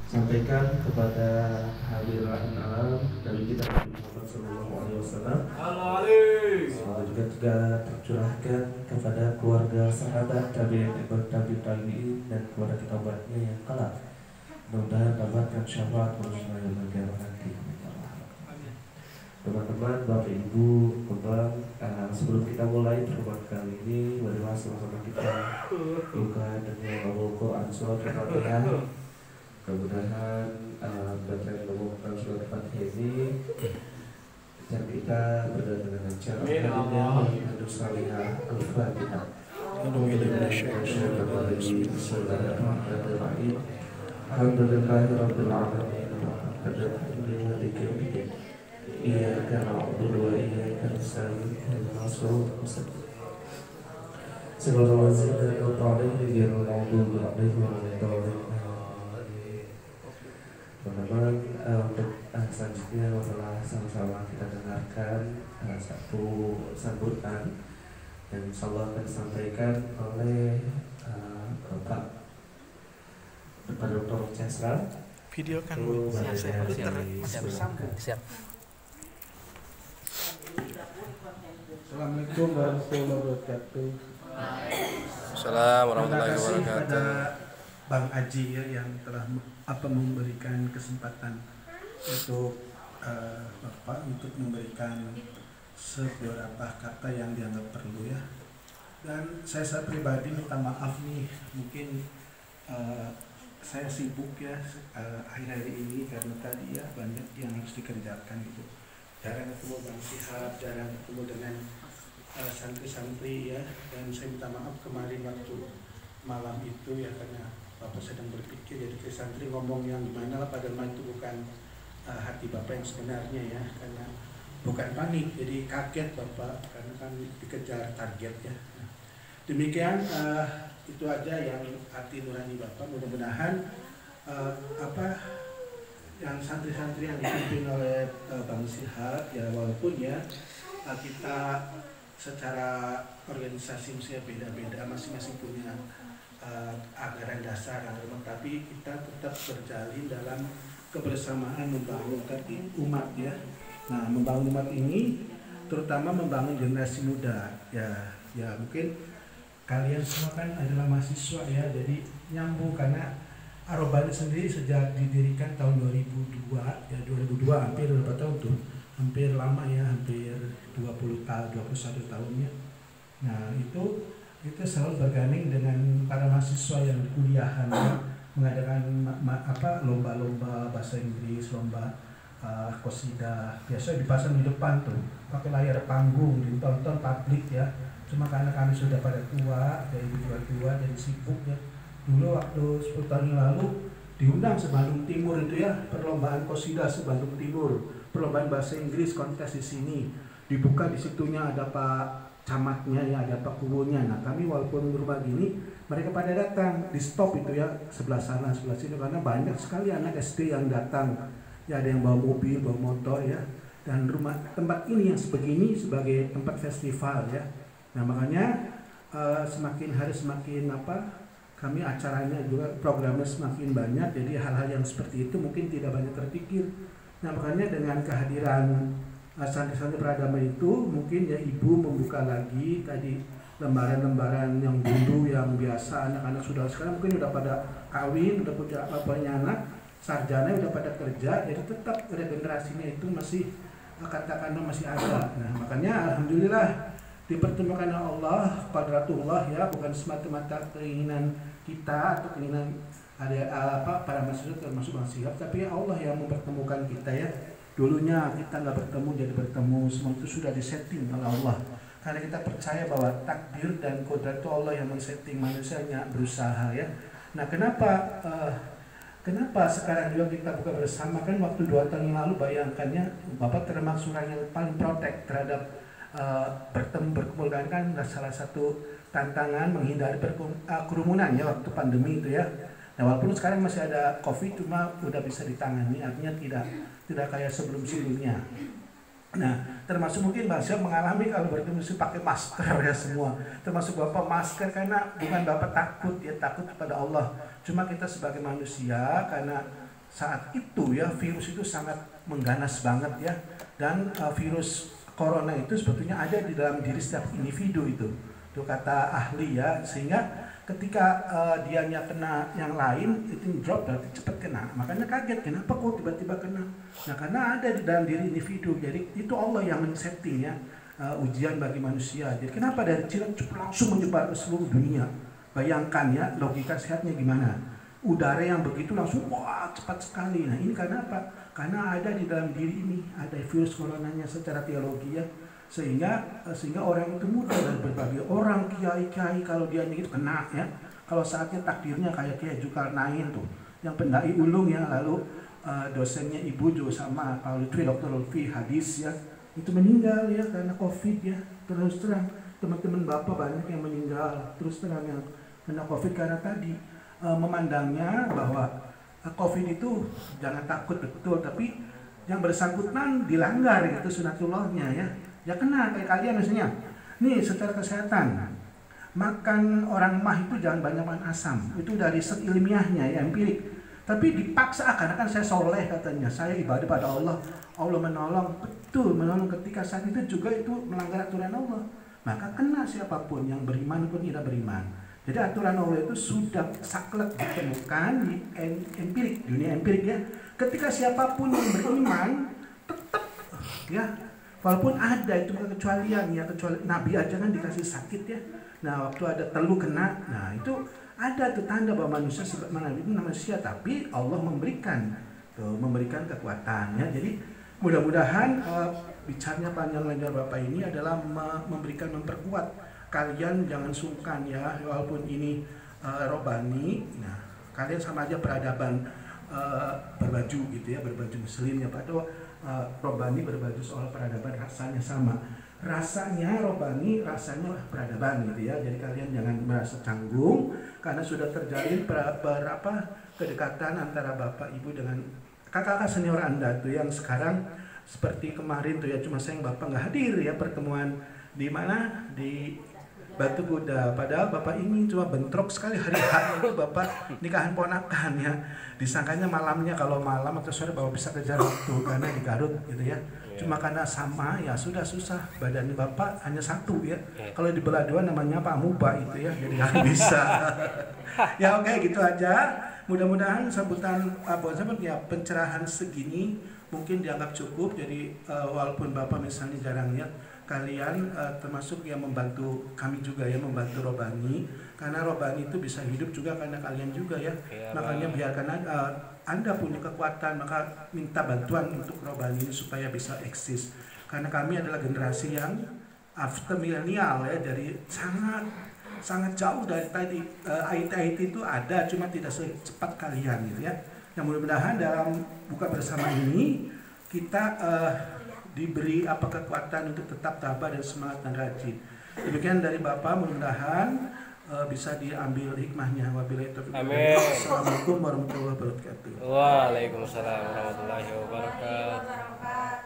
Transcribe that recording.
sampaikan kepada hadirin alam Nabi kita Muhammad SAW. Semoga juga tercurahkan kepada keluarga sahabat tabi'in dan kepada kita umatnya yang kelak. Mudah-mudahan dapatkan syafaat Rasulullah yang berkiamat nanti. Teman-teman, Bapak Ibu, sebelum kita mulai pertemuan kali ini, marilah sama-sama kita buka dengan membaca Ansor Al-Fatihah. Mudah-mudahan dengan membaca surat Al-Fatihah ini dan kita berdoa dengan lancar. Amin. Harus salihah Al-Fatihah. Bismillahirrahmanirrahim. Alhamdulillahirabbil alamin. Iyyaka na'budu wa iyyaka nasta'in. Ihdinas siratal mustaqim. Siratal ladzina an'amta 'alaihim ghairil maghdubi 'alaihim waladdallin. Teman-teman, untuk selanjutnya adalah sama-sama kita dengarkan satu sambutan yang insyaallah akan disampaikan oleh Bapak Dr. Cesra. Video kan siap. Assalamualaikum warahmatullahi wabarakatuh. Assalamualaikum warahmatullahi wabarakatuh. Terima kasih kepada Bang Aji ya, yang telah memberikan kesempatan untuk Bapak untuk memberikan beberapa kata yang dianggap perlu ya. Dan saya pribadi minta maaf nih, mungkin saya sibuk ya akhir-akhir ini karena tadi ya banyak yang harus dikerjakan gitu. Jarang ketemu Bang Sihab, jarang ketemu dengan santri-santri ya. Dan saya minta maaf kemarin waktu malam itu ya, karena Bapak sedang berpikir jadi ke santri ngomong yang gimana lah, padahal itu bukan hati Bapak yang sebenarnya ya, karena bukan panik, jadi kaget Bapak karena kan dikejar target ya. Demikian itu aja yang hati nurani Bapak. Mudah-mudahan yang santri-santri yang dipimpin oleh Bang Sihab ya, walaupun ya kita secara organisasi mestinya beda-beda, masing-masing punya anggaran dasar, tapi kita tetap berjalin dalam kebersamaan membangun tadi umat ya. Nah, membangun umat ini terutama membangun generasi muda ya mungkin kalian semua kan adalah mahasiswa ya, jadi nyambung karena Arobani sendiri sejak didirikan tahun 2002 ya, 2002 hampir berapa tahun tuh, hampir lama ya, hampir 21 tahunnya. Nah itu selalu bergandeng dengan para mahasiswa yang di kuliahan ya, mengadakan lomba-lomba bahasa Inggris, lomba qasidah, biasa dipasang di depan tuh pakai layar panggung, ditonton publik ya. Cuma karena kami sudah pada tua, dari tua jadi sibuk ya. Dulu waktu 10 tahun yang lalu diundang se-Bandung Timur itu ya, perlombaan qasidah se-Bandung Timur, perlombaan bahasa Inggris kontes di sini. Dibuka di situnya ada Pak camatnya ya, ada Pak Kubunya. Nah, kami walaupun rumah gini, mereka pada datang, di stop itu ya, sebelah sana, sebelah sini, karena banyak sekali anak SD yang datang. Ya, ada yang bawa mobil, bawa motor ya. Dan tempat ini yang sebegini sebagai tempat festival ya. Nah, makanya semakin hari semakin kami acaranya juga programnya semakin banyak, jadi hal-hal yang seperti itu mungkin tidak banyak terpikir. Nah, makanya dengan kehadiran santri-santri beragama itu mungkin ya Ibu membuka lagi tadi lembaran-lembaran yang dulu yang biasa anak-anak sudah sekarang mungkin udah pada kawin, udah punya anak, sarjana udah pada kerja, jadi tetap regenerasinya itu masih katakanlah masih ada. Nah, makanya alhamdulillah dipertemukan Allah, qadratullah ya, bukan semata-mata keinginan kita atau keinginan para mahasiswa termasuk Bang Sihab, tapi Allah yang mempertemukan kita ya. Dulunya kita nggak bertemu jadi bertemu, semua itu sudah disetting oleh Allah. Karena kita percaya bahwa takdir dan kodrat itu Allah yang men-setting, manusianya berusaha ya. Nah, kenapa sekarang juga kita buka bersama, kan waktu 2 tahun yang lalu bayangkannya Bapak termasuk orang yang paling protek terhadap bertemu berkumpul kan salah satu tantangan menghindari kerumunan ya waktu pandemi itu ya. Nah, walaupun sekarang masih ada COVID, cuma udah bisa ditangani, artinya tidak kayak sebelum-sebelumnya. Nah, termasuk mungkin Bang Syah mengalami kalau bertemu pakai masker ya semua. Termasuk Bapak masker karena bukan Bapak takut, ya takut kepada Allah. Cuma kita sebagai manusia karena saat itu ya virus itu sangat mengganas banget ya, dan virus corona itu sebetulnya ada di dalam diri setiap individu itu kata ahli ya, sehingga ketika dianya kena yang lain itu drop berarti cepat kena, makanya kaget kenapa kok tiba-tiba kena. Nah karena ada di dalam diri individu, jadi itu Allah yang men-setting ya, ujian bagi manusia. Jadi kenapa dari China langsung menyebar ke seluruh dunia? Bayangkan ya logika sehatnya gimana, udara yang begitu langsung wah cepat sekali. Nah ini karena apa? Karena ada di dalam diri ini ada virus coronanya secara teologi ya, sehingga orang itu mudah, dan berbagai orang kiai-kiai kalau dia gitu kena ya. Kalau saatnya takdirnya kayak Kiai Zulkarnain tuh yang pendai ulung ya, lalu dosennya Ibu Jo sama kalau Lutfi Dr. Lutfi hadis ya, itu meninggal ya karena COVID ya. Terus terang teman-teman Bapak banyak yang meninggal terus terang yang kena COVID karena tadi memandangnya bahwa COVID itu jangan takut betul, tapi yang bersangkutan dilanggar itu sunatullahnya ya. Ya kena kayak kalian misalnya. Nih secara kesehatan, makan orang mah itu jangan banyak asam. Itu dari riset ilmiahnya ya, empirik. Tapi dipaksa karena kan saya soleh katanya, saya ibadah pada Allah, Allah menolong, betul menolong ketika saat itu juga itu melanggar aturan Allah. Maka kena siapapun yang beriman pun tidak beriman. Jadi aturan Allah itu sudah saklek ditemukan di empirik, dunia empirik ya. Ketika siapapun yang beriman tetap ya, walaupun ada itu kecualian ya, kecuali Nabi aja kan dikasih sakit ya. Nah waktu ada telu kena, nah itu ada tuh tanda bahwa manusia sebagaimana itu manusia, tapi Allah memberikan kekuatan ya. Jadi mudah-mudahan bicaranya panjang lebar Bapak ini adalah memperkuat kalian, jangan sungkan ya, walaupun ini robani. Nah kalian sama aja peradaban berbaju gitu ya, berbaju muslim ya Pak. Robani berbaju soal peradaban rasanya sama, rasanya robani, rasanya peradaban gitu ya. Jadi kalian jangan merasa canggung karena sudah terjalin berapa kedekatan antara Bapak Ibu dengan kakak-kakak senior Anda tuh yang sekarang seperti kemarin tuh ya, cuma sayang Bapak nggak hadir ya pertemuan di mana, di Batu Kuda. Padahal Bapak ini cuma bentrok sekali hari H itu Bapak nikahan ponakan ya. Disangkanya malamnya, kalau malam atau sore Bapak bisa kejar waktu karena di Garut gitu ya. Cuma karena sama ya sudah susah, badannya Bapak hanya satu ya. Kalau dibelah dua namanya Pak Muba itu ya, jadi nggak bisa. Ya oke, gitu aja. Mudah-mudahan sambutan ya pencerahan segini mungkin dianggap cukup. Jadi walaupun Bapak misalnya jarang lihat, kalian termasuk yang membantu kami juga ya, membantu Robani, karena Robani itu bisa hidup juga karena kalian juga ya. Makanya biarkan Anda punya kekuatan, maka minta bantuan untuk Robani ini supaya bisa eksis. Karena kami adalah generasi yang after milenial ya, jadi sangat jauh dari tadi. IT itu ada, cuma tidak secepat kalian gitu ya. Yang mudah-mudahan dalam buka bersama ini kita diberi kekuatan untuk tetap tabah dan semangat dan rajin. Demikian dari Bapak, mudah-mudahan bisa diambil hikmahnya. Wabillahi taufiq. Amin. Assalamualaikum warahmatullahi wabarakatuh. Waalaikumsalam warahmatullahi wabarakatuh.